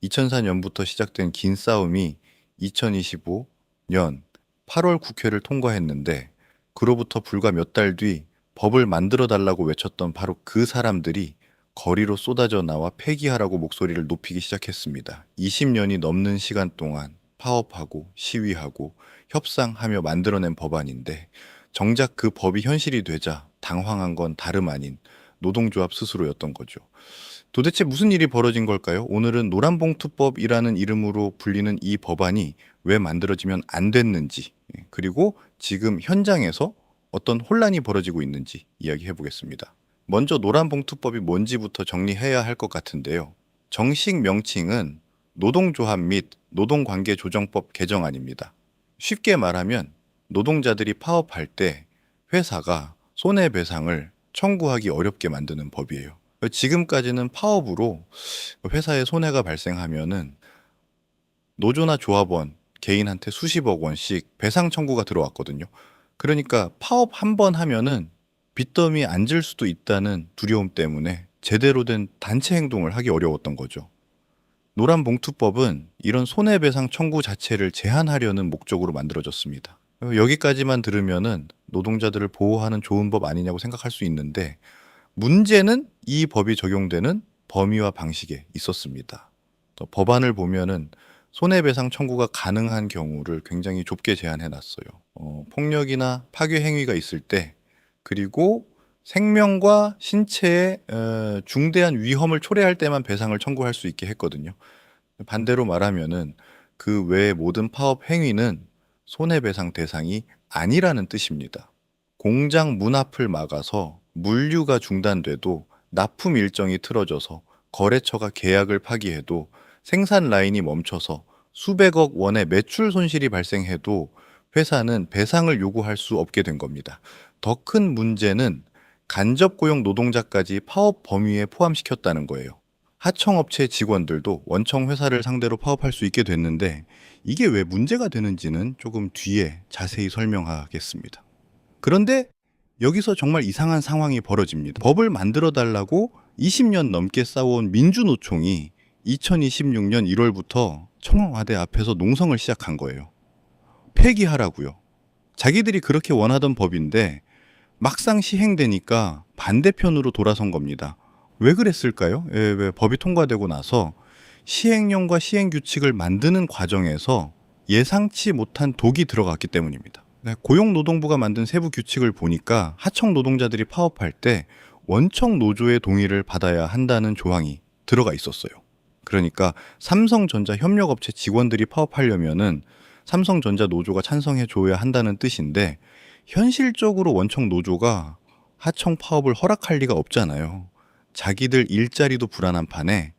2004년부터 시작된 긴 싸움이 2025년 8월 국회를 통과했는데 그로부터 불과 몇 달 뒤 법을 만들어 달라고 외쳤던 바로 그 사람들이 거리로 쏟아져 나와 폐기하라고 목소리를 높이기 시작했습니다. 20년이 넘는 시간 동안 파업하고 시위하고 협상하며 만들어낸 법안인데 정작 그 법이 현실이 되자 당황한 건 다름 아닌 노동조합 스스로였던 거죠. 도대체 무슨 일이 벌어진 걸까요? 오늘은 노란봉투법이라는 이름으로 불리는 이 법안이 왜 만들어지면 안 됐는지, 그리고 지금 현장에서 어떤 혼란이 벌어지고 있는지 이야기해 보겠습니다. 먼저 노란봉투법이 뭔지부터 정리해야 할 것 같은데요. 정식 명칭은 노동조합 및 노동관계조정법 개정안입니다. 쉽게 말하면 노동자들이 파업할 때 회사가 손해배상을 청구하기 어렵게 만드는 법이에요. 지금까지는 파업으로 회사에 손해가 발생하면은 노조나 조합원, 개인한테 수십억 원씩 배상 청구가 들어왔거든요. 그러니까 파업 한 번 하면은 빚더미 앉을 수도 있다는 두려움 때문에 제대로 된 단체 행동을 하기 어려웠던 거죠. 노란봉투법은 이런 손해배상 청구 자체를 제한하려는 목적으로 만들어졌습니다. 여기까지만 들으면은 노동자들을 보호하는 좋은 법 아니냐고 생각할 수 있는데 문제는 이 법이 적용되는 범위와 방식에 있었습니다. 또 법안을 보면은 손해배상 청구가 가능한 경우를 굉장히 좁게 제한해 놨어요. 폭력이나 파괴 행위가 있을 때, 그리고 생명과 신체에 중대한 위험을 초래할 때만 배상을 청구할 수 있게 했거든요. 반대로 말하면은 그 외의 모든 파업 행위는 손해배상 대상이 아니라는 뜻입니다. 공장 문 앞을 막아서 물류가 중단돼도 납품 일정이 틀어져서 거래처가 계약을 파기해도 생산 라인이 멈춰서 수백억 원의 매출 손실이 발생해도 회사는 배상을 요구할 수 없게 된 겁니다. 더 큰 문제는 간접 고용 노동자까지 파업 범위에 포함시켰다는 거예요. 하청업체 직원들도 원청 회사를 상대로 파업할 수 있게 됐는데 이게 왜 문제가 되는지는 조금 뒤에 자세히 설명하겠습니다. 그런데 여기서 정말 이상한 상황이 벌어집니다. 법을 만들어 달라고 20년 넘게 싸워온 민주노총이 2026년 1월부터 청와대 앞에서 농성을 시작한 거예요. 폐기하라고요. 자기들이 그렇게 원하던 법인데 막상 시행되니까 반대편으로 돌아선 겁니다. 왜 그랬을까요? 왜 법이 통과되고 나서 시행령과 시행규칙을 만드는 과정에서 예상치 못한 독이 들어갔기 때문입니다. 네, 고용노동부가 만든 세부 규칙을 보니까 하청 노동자들이 파업할 때 원청 노조의 동의를 받아야 한다는 조항이 들어가 있었어요. 그러니까 삼성전자 협력업체 직원들이 파업하려면은 삼성전자 노조가 찬성해 줘야 한다는 뜻인데 현실적으로 원청 노조가 하청 파업을 허락할 리가 없잖아요. 자기들 일자리도 불안한 판에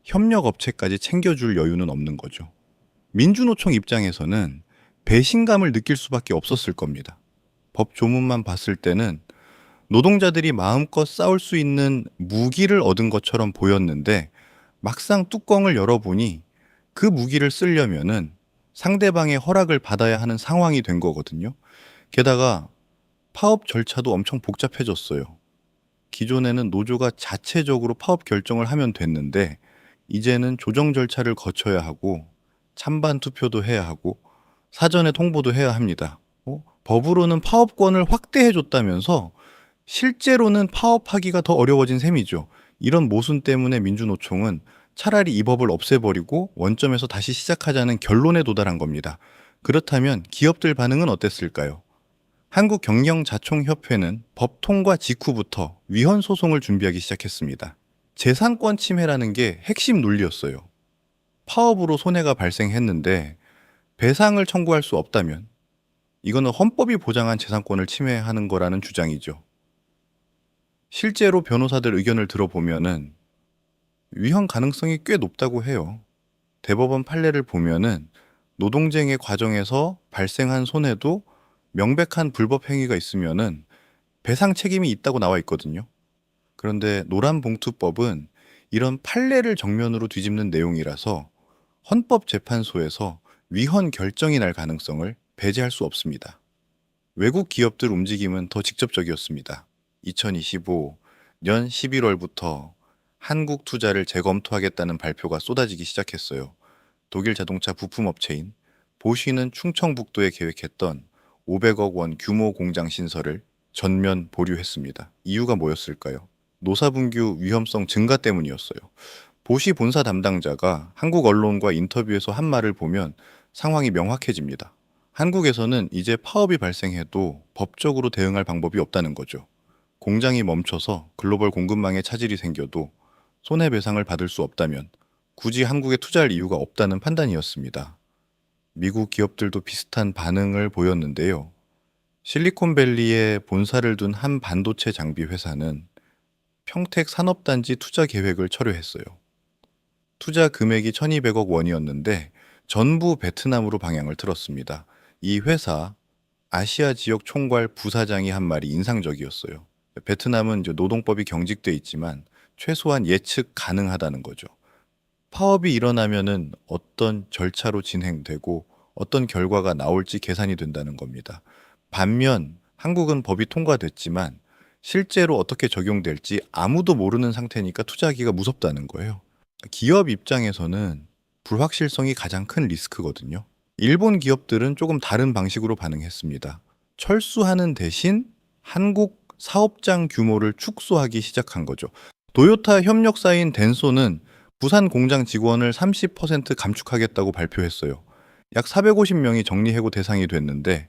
협력업체까지 챙겨줄 여유는 없는 거죠. 민주노총 입장에서는 배신감을 느낄 수밖에 없었을 겁니다. 법 조문만 봤을 때는 노동자들이 마음껏 싸울 수 있는 무기를 얻은 것처럼 보였는데 막상 뚜껑을 열어보니 그 무기를 쓰려면은 상대방의 허락을 받아야 하는 상황이 된 거거든요. 게다가 파업 절차도 엄청 복잡해졌어요. 기존에는 노조가 자체적으로 파업 결정을 하면 됐는데 이제는 조정 절차를 거쳐야 하고 찬반 투표도 해야 하고 사전에 통보도 해야 합니다. 법으로는 파업권을 확대해 줬다면서 실제로는 파업하기가 더 어려워진 셈이죠. 이런 모순 때문에 민주노총은 차라리 이 법을 없애버리고 원점에서 다시 시작하자는 결론에 도달한 겁니다. 그렇다면 기업들 반응은 어땠을까요? 한국경영자총협회는 법 통과 직후부터 위헌 소송을 준비하기 시작했습니다. 재산권 침해라는 게 핵심 논리였어요. 파업으로 손해가 발생했는데 배상을 청구할 수 없다면 이거는 헌법이 보장한 재산권을 침해하는 거라는 주장이죠. 실제로 변호사들 의견을 들어보면은 위헌 가능성이 꽤 높다고 해요. 대법원 판례를 보면은 노동쟁의 과정에서 발생한 손해도 명백한 불법 행위가 있으면은 배상 책임이 있다고 나와 있거든요. 그런데 노란봉투법은 이런 판례를 정면으로 뒤집는 내용이라서 헌법재판소에서 위헌 결정이 날 가능성을 배제할 수 없습니다. 외국 기업들 움직임은 더 직접적이었습니다. 2025년 11월부터 한국 투자를 재검토하겠다는 발표가 쏟아지기 시작했어요. 독일 자동차 부품업체인 보쉬는 충청북도에 계획했던 500억 원 규모 공장 신설을 전면 보류했습니다. 이유가 뭐였을까요? 노사분규 위험성 증가 때문이었어요. 보쉬 본사 담당자가 한국 언론과 인터뷰에서 한 말을 보면 상황이 명확해집니다. 한국에서는 이제 파업이 발생해도 법적으로 대응할 방법이 없다는 거죠. 공장이 멈춰서 글로벌 공급망에 차질이 생겨도 손해배상을 받을 수 없다면 굳이 한국에 투자할 이유가 없다는 판단이었습니다. 미국 기업들도 비슷한 반응을 보였는데요. 실리콘밸리에 본사를 둔 한 반도체 장비 회사는 평택 산업단지 투자 계획을 철회했어요. 투자 금액이 1200억 원이었는데 전부 베트남으로 방향을 틀었습니다. 이 회사 아시아 지역 총괄 부사장이 한 말이 인상적이었어요. 베트남은 이제 노동법이 경직돼 있지만 최소한 예측 가능하다는 거죠. 파업이 일어나면은 어떤 절차로 진행되고 어떤 결과가 나올지 계산이 된다는 겁니다. 반면 한국은 법이 통과됐지만 실제로 어떻게 적용될지 아무도 모르는 상태니까 투자하기가 무섭다는 거예요. 기업 입장에서는 불확실성이 가장 큰 리스크거든요. 일본 기업들은 조금 다른 방식으로 반응했습니다. 철수하는 대신 한국 사업장 규모를 축소하기 시작한 거죠. 도요타 협력사인 덴소는 부산 공장 직원을 30% 감축하겠다고 발표했어요. 약 450명이 정리해고 대상이 됐는데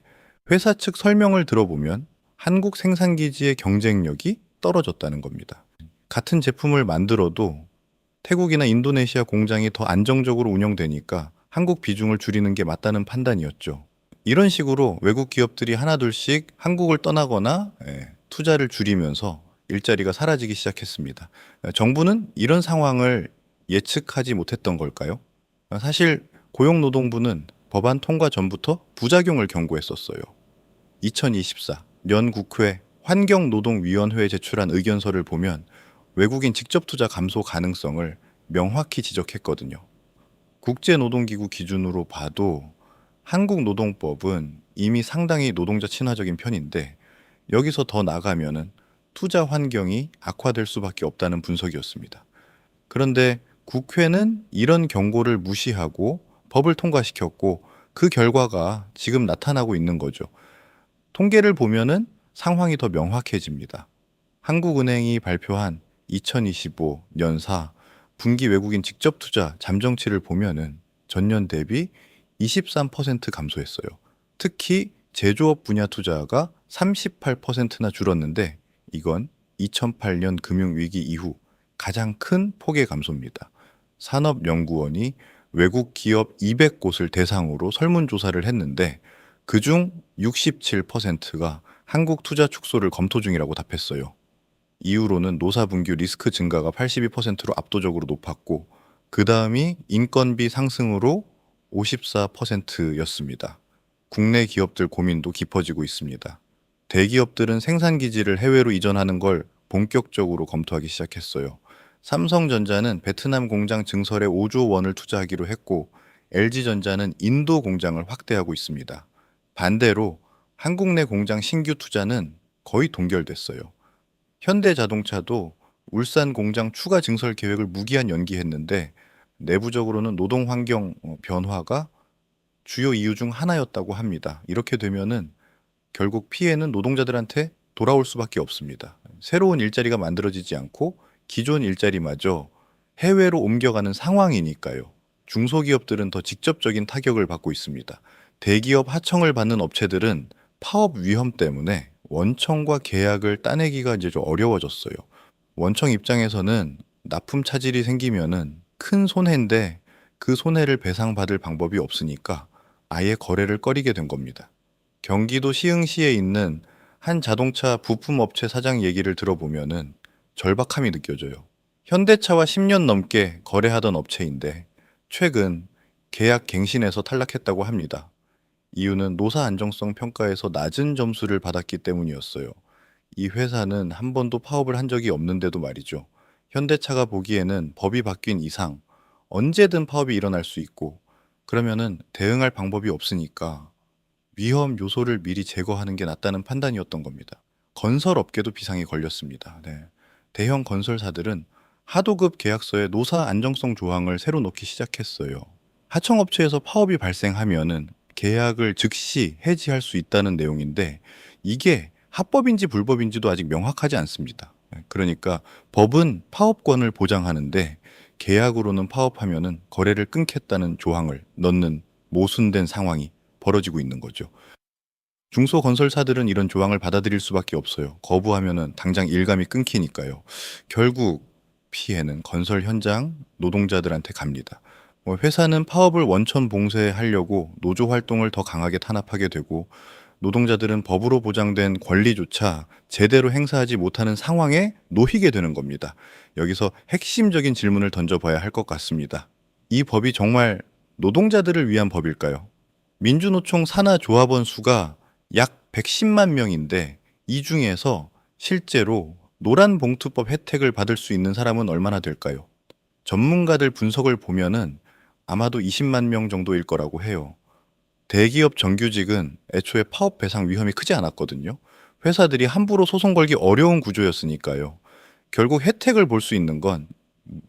회사 측 설명을 들어보면 한국 생산기지의 경쟁력이 떨어졌다는 겁니다. 같은 제품을 만들어도 태국이나 인도네시아 공장이 더 안정적으로 운영되니까 한국 비중을 줄이는 게 맞다는 판단이었죠. 이런 식으로 외국 기업들이 하나둘씩 한국을 떠나거나 투자를 줄이면서 일자리가 사라지기 시작했습니다. 정부는 이런 상황을 예측하지 못했던 걸까요? 사실 고용노동부는 법안 통과 전부터 부작용을 경고했었어요. 2024년 국회 환경노동위원회에 제출한 의견서를 보면 외국인 직접 투자 감소 가능성을 명확히 지적했거든요. 국제노동기구 기준으로 봐도 한국 노동법은 이미 상당히 노동자 친화적인 편인데 여기서 더 나가면은 투자 환경이 악화될 수밖에 없다는 분석이었습니다. 그런데 국회는 이런 경고를 무시하고 법을 통과시켰고 그 결과가 지금 나타나고 있는 거죠. 통계를 보면은 상황이 더 명확해집니다. 한국은행이 발표한 2025년 사 분기 외국인 직접 투자 잠정치를 보면은 전년 대비 23% 감소했어요. 특히 제조업 분야 투자가 38%나 줄었는데 이건 2008년 금융위기 이후 가장 큰 폭의 감소입니다. 산업연구원이 외국 기업 200곳을 대상으로 설문조사를 했는데 그중 67%가 한국 투자 축소를 검토 중이라고 답했어요. 이후로는 노사분규 리스크 증가가 82%로 압도적으로 높았고 그 다음이 인건비 상승으로 54%였습니다. 국내 기업들 고민도 깊어지고 있습니다. 대기업들은 생산 기지를 해외로 이전하는 걸 본격적으로 검토하기 시작했어요. 삼성전자는 베트남 공장 증설에 5조 원을 투자하기로 했고 LG전자는 인도 공장을 확대하고 있습니다. 반대로 한국 내 공장 신규 투자는 거의 동결됐어요. 현대자동차도 울산 공장 추가 증설 계획을 무기한 연기했는데 내부적으로는 노동 환경 변화가 주요 이유 중 하나였다고 합니다. 이렇게 되면은 결국 피해는 노동자들한테 돌아올 수밖에 없습니다. 새로운 일자리가 만들어지지 않고 기존 일자리마저 해외로 옮겨가는 상황이니까요. 중소기업들은 더 직접적인 타격을 받고 있습니다. 대기업 하청을 받는 업체들은 파업 위험 때문에 원청과 계약을 따내기가 이제 좀 어려워졌어요. 원청 입장에서는 납품 차질이 생기면은 큰 손해인데 그 손해를 배상받을 방법이 없으니까 아예 거래를 꺼리게 된 겁니다. 경기도 시흥시에 있는 한 자동차 부품업체 사장 얘기를 들어보면은 절박함이 느껴져요. 현대차와 10년 넘게 거래하던 업체인데 최근 계약 갱신에서 탈락했다고 합니다. 이유는 노사 안정성 평가에서 낮은 점수를 받았기 때문이었어요. 이 회사는 한 번도 파업을 한 적이 없는데도 말이죠. 현대차가 보기에는 법이 바뀐 이상 언제든 파업이 일어날 수 있고 그러면은 대응할 방법이 없으니까 위험 요소를 미리 제거하는 게 낫다는 판단이었던 겁니다. 건설업계도 비상이 걸렸습니다. 네. 대형 건설사들은 하도급 계약서에 노사 안정성 조항을 새로 넣기 시작했어요. 하청업체에서 파업이 발생하면은 계약을 즉시 해지할 수 있다는 내용인데 이게 합법인지 불법인지도 아직 명확하지 않습니다. 그러니까 법은 파업권을 보장하는데 계약으로는 파업하면은 거래를 끊겠다는 조항을 넣는 모순된 상황이 벌어지고 있는 거죠. 중소건설사들은 이런 조항을 받아들일 수밖에 없어요. 거부하면은 당장 일감이 끊기니까요. 결국 피해는 건설 현장 노동자들한테 갑니다. 회사는 파업을 원천 봉쇄하려고 노조 활동을 더 강하게 탄압하게 되고 노동자들은 법으로 보장된 권리조차 제대로 행사하지 못하는 상황에 놓이게 되는 겁니다. 여기서 핵심적인 질문을 던져봐야 할 것 같습니다. 이 법이 정말 노동자들을 위한 법일까요? 민주노총 산하 조합원 수가 약 110만 명인데 이 중에서 실제로 노란봉투법 혜택을 받을 수 있는 사람은 얼마나 될까요? 전문가들 분석을 보면은 아마도 20만 명 정도일 거라고 해요. 대기업 정규직은 애초에 파업 배상 위험이 크지 않았거든요. 회사들이 함부로 소송 걸기 어려운 구조였으니까요. 결국 혜택을 볼 수 있는 건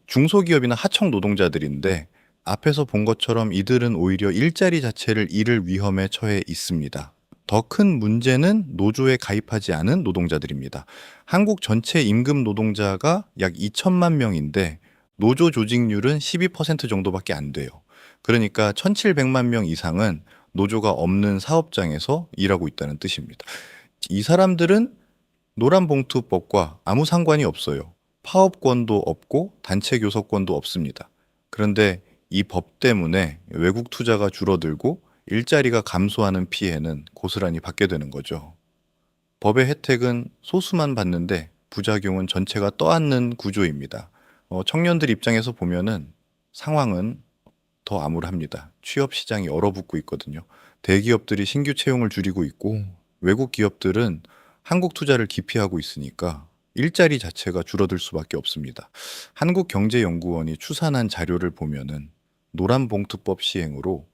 중소기업이나 하청 노동자들인데 앞에서 본 것처럼 이들은 오히려 일자리 자체를 잃을 위험에 처해 있습니다. 더 큰 문제는 노조에 가입하지 않은 노동자들입니다. 한국 전체 임금 노동자가 약 2천만 명인데 노조 조직률은 12% 정도밖에 안 돼요. 그러니까 1,700만 명 이상은 노조가 없는 사업장에서 일하고 있다는 뜻입니다. 이 사람들은 노란봉투법과 아무 상관이 없어요. 파업권도 없고 단체 교섭권도 없습니다. 그런데 이 법 때문에 외국 투자가 줄어들고 일자리가 감소하는 피해는 고스란히 받게 되는 거죠. 법의 혜택은 소수만 받는데 부작용은 전체가 떠안는 구조입니다. 청년들 입장에서 보면은 상황은 더 암울합니다. 취업 시장이 얼어붙고 있거든요. 대기업들이 신규 채용을 줄이고 있고 외국 기업들은 한국 투자를 기피하고 있으니까 일자리 자체가 줄어들 수밖에 없습니다. 한국경제연구원이 추산한 자료를 보면은 노란봉투법 시행으로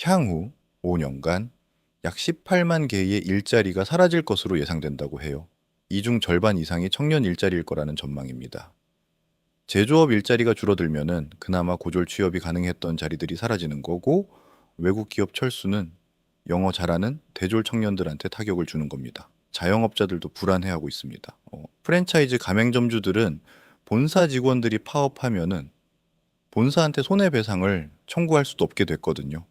향후 5년간 약 18만 개의 일자리가 사라질 것으로 예상된다고 해요. 이 중 절반 이상이 청년 일자리일 거라는 전망입니다. 제조업 일자리가 줄어들면은 그나마 고졸 취업이 가능했던 자리들이 사라지는 거고 외국 기업 철수는 영어 잘하는 대졸 청년들한테 타격을 주는 겁니다. 자영업자들도 불안해하고 있습니다. 프랜차이즈 가맹점주들은 본사 직원들이 파업하면은 본사한테 손해배상을 청구할 수도 없게 됐거든요.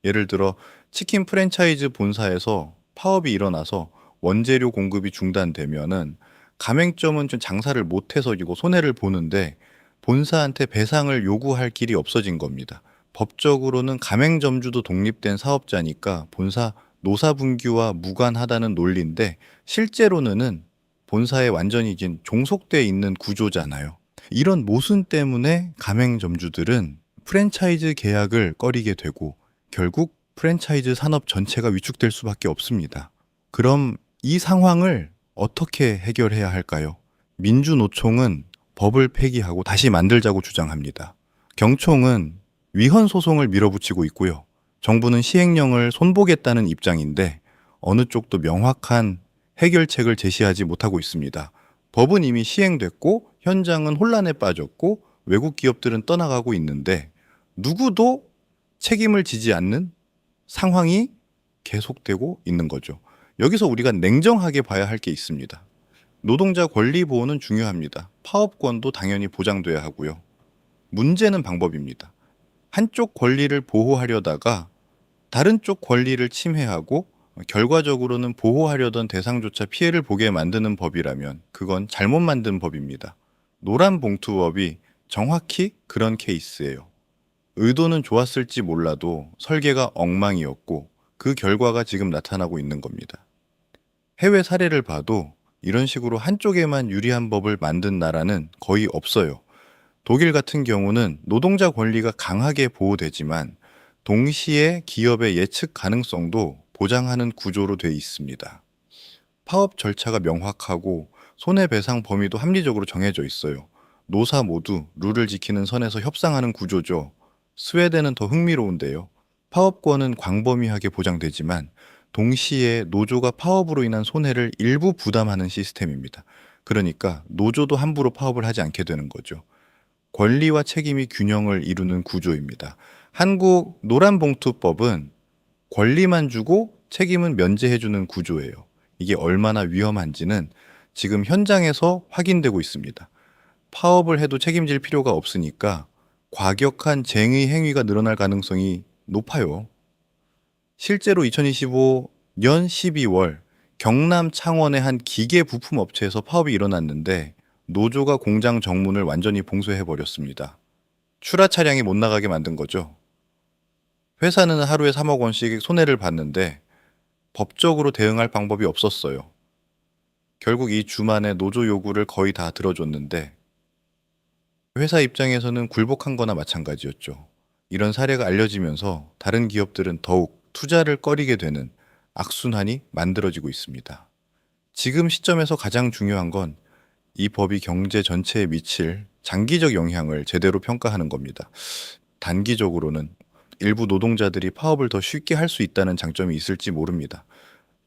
예를 들어 치킨 프랜차이즈 본사에서 파업이 일어나서 원재료 공급이 중단되면은 가맹점은 좀 장사를 못해서 이거 손해를 보는데 본사한테 배상을 요구할 길이 없어진 겁니다. 법적으로는 가맹점주도 독립된 사업자니까 본사 노사분규와 무관하다는 논리인데 실제로는 본사에 완전히 이제 종속돼 있는 구조잖아요. 이런 모순 때문에 가맹점주들은 프랜차이즈 계약을 꺼리게 되고 결국 프랜차이즈 산업 전체가 위축될 수밖에 없습니다. 그럼 이 상황을 어떻게 해결해야 할까요? 민주노총은 법을 폐기하고 다시 만들자고 주장합니다. 경총은 위헌 소송을 밀어붙이고 있고요. 정부는 시행령을 손보겠다는 입장인데 어느 쪽도 명확한 해결책을 제시하지 못하고 있습니다. 법은 이미 시행됐고 현장은 혼란에 빠졌고 외국 기업들은 떠나가고 있는데 누구도 책임을 지지 않는 상황이 계속되고 있는 거죠. 여기서 우리가 냉정하게 봐야 할 게 있습니다. 노동자 권리 보호는 중요합니다. 파업권도 당연히 보장돼야 하고요. 문제는 방법입니다. 한쪽 권리를 보호하려다가 다른 쪽 권리를 침해하고 결과적으로는 보호하려던 대상조차 피해를 보게 만드는 법이라면 그건 잘못 만든 법입니다. 노란봉투법이 정확히 그런 케이스예요. 의도는 좋았을지 몰라도 설계가 엉망이었고 그 결과가 지금 나타나고 있는 겁니다. 해외 사례를 봐도 이런 식으로 한쪽에만 유리한 법을 만든 나라는 거의 없어요. 독일 같은 경우는 노동자 권리가 강하게 보호되지만 동시에 기업의 예측 가능성도 보장하는 구조로 돼 있습니다. 파업 절차가 명확하고 손해배상 범위도 합리적으로 정해져 있어요. 노사 모두 룰을 지키는 선에서 협상하는 구조죠. 스웨덴은 더 흥미로운데요. 파업권은 광범위하게 보장되지만 동시에 노조가 파업으로 인한 손해를 일부 부담하는 시스템입니다. 그러니까 노조도 함부로 파업을 하지 않게 되는 거죠. 권리와 책임이 균형을 이루는 구조입니다. 한국 노란봉투법은 권리만 주고 책임은 면제해주는 구조예요. 이게 얼마나 위험한지는 지금 현장에서 확인되고 있습니다. 파업을 해도 책임질 필요가 없으니까 과격한 쟁의 행위가 늘어날 가능성이 높아요. 실제로 2025년 12월 경남 창원의 한 기계 부품 업체에서 파업이 일어났는데 노조가 공장 정문을 완전히 봉쇄해 버렸습니다. 출하 차량이 못 나가게 만든 거죠. 회사는 하루에 3억 원씩 손해를 봤는데 법적으로 대응할 방법이 없었어요. 결국 이 주만에 노조 요구를 거의 다 들어줬는데 회사 입장에서는 굴복한 거나 마찬가지였죠. 이런 사례가 알려지면서 다른 기업들은 더욱 투자를 꺼리게 되는 악순환이 만들어지고 있습니다. 지금 시점에서 가장 중요한 건 이 법이 경제 전체에 미칠 장기적 영향을 제대로 평가하는 겁니다. 단기적으로는 일부 노동자들이 파업을 더 쉽게 할 수 있다는 장점이 있을지 모릅니다.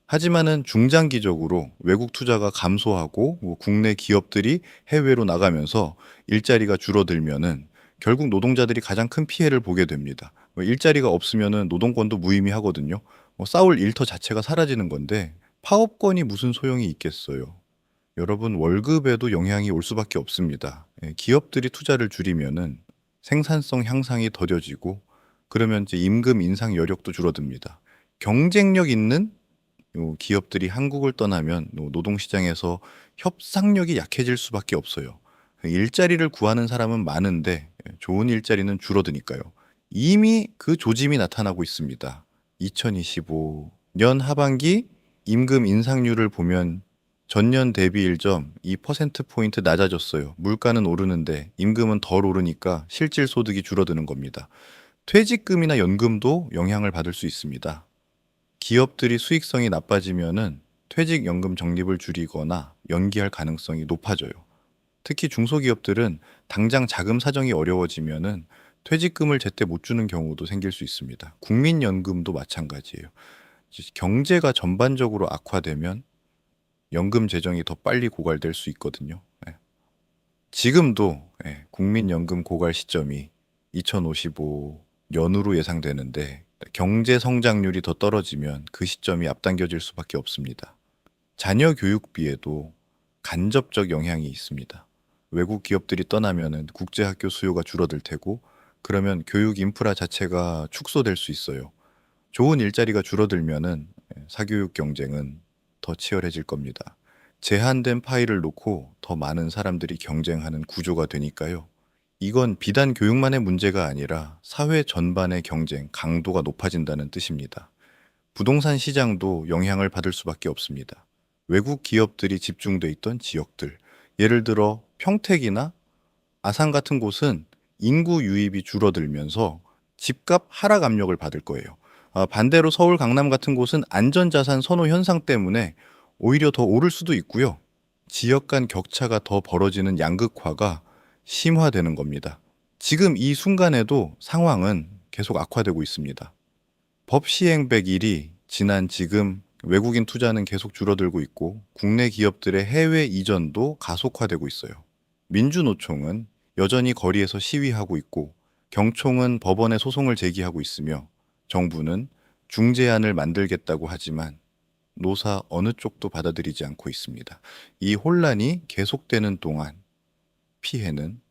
하지만은 중장기적으로 외국 투자가 감소하고 국내 기업들이 해외로 나가면서 일자리가 줄어들면은 결국 노동자들이 가장 큰 피해를 보게 됩니다. 일자리가 없으면은 노동권도 무의미하거든요. 싸울 일터 자체가 사라지는 건데 파업권이 무슨 소용이 있겠어요. 여러분 월급에도 영향이 올 수밖에 없습니다. 기업들이 투자를 줄이면은 생산성 향상이 더뎌지고 그러면 이제 임금 인상 여력도 줄어듭니다. 경쟁력 있는 기업들이 한국을 떠나면 노동시장에서 협상력이 약해질 수밖에 없어요. 일자리를 구하는 사람은 많은데 좋은 일자리는 줄어드니까요. 이미 그 조짐이 나타나고 있습니다. 2025년 하반기 임금 인상률을 보면 전년 대비 1.2%포인트 낮아졌어요. 물가는 오르는데 임금은 덜 오르니까 실질 소득이 줄어드는 겁니다. 퇴직금이나 연금도 영향을 받을 수 있습니다. 기업들이 수익성이 나빠지면은 퇴직연금 적립을 줄이거나 연기할 가능성이 높아져요. 특히 중소기업들은 당장 자금 사정이 어려워지면은 퇴직금을 제때 못 주는 경우도 생길 수 있습니다. 국민연금도 마찬가지예요. 경제가 전반적으로 악화되면 연금 재정이 더 빨리 고갈될 수 있거든요. 예. 지금도 국민연금 고갈 시점이 2055년으로 예상되는데 경제 성장률이 더 떨어지면 그 시점이 앞당겨질 수밖에 없습니다. 자녀 교육비에도 간접적 영향이 있습니다. 외국 기업들이 떠나면은 국제학교 수요가 줄어들 테고 그러면 교육 인프라 자체가 축소될 수 있어요. 좋은 일자리가 줄어들면은 사교육 경쟁은 더 치열해질 겁니다. 제한된 파일을 놓고 더 많은 사람들이 경쟁하는 구조가 되니까요. 이건 비단 교육만의 문제가 아니라 사회 전반의 경쟁 강도가 높아진다는 뜻입니다. 부동산 시장도 영향을 받을 수밖에 없습니다. 외국 기업들이 집중돼 있던 지역들, 예를 들어 평택이나 아산 같은 곳은 인구 유입이 줄어들면서 집값 하락 압력을 받을 거예요. 반대로 서울, 강남 같은 곳은 안전자산 선호 현상 때문에 오히려 더 오를 수도 있고요. 지역 간 격차가 더 벌어지는 양극화가 심화되는 겁니다. 지금 이 순간에도 상황은 계속 악화되고 있습니다. 법 시행 100일이 지난 지금 외국인 투자는 계속 줄어들고 있고 국내 기업들의 해외 이전도 가속화되고 있어요. 민주노총은 여전히 거리에서 시위하고 있고 경총은 법원에 소송을 제기하고 있으며 정부는 중재안을 만들겠다고 하지만 노사 어느 쪽도 받아들이지 않고 있습니다. 이 혼란이 계속되는 동안 피해는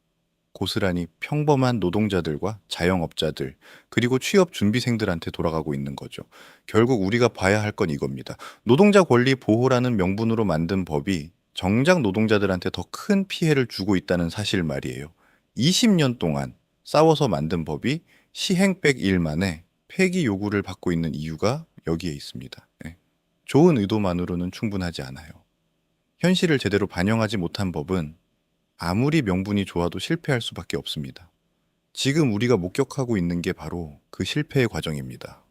고스란히 평범한 노동자들과 자영업자들, 그리고 취업 준비생들한테 돌아가고 있는 거죠. 결국 우리가 봐야 할 건 이겁니다. 노동자 권리 보호라는 명분으로 만든 법이 정작 노동자들한테 더 큰 피해를 주고 있다는 사실 말이에요. 20년 동안 싸워서 만든 법이 시행 100일 만에 폐기 요구를 받고 있는 이유가 여기에 있습니다. 좋은 의도만으로는 충분하지 않아요. 현실을 제대로 반영하지 못한 법은 아무리 명분이 좋아도 실패할 수밖에 없습니다. 지금 우리가 목격하고 있는 게 바로 그 실패의 과정입니다.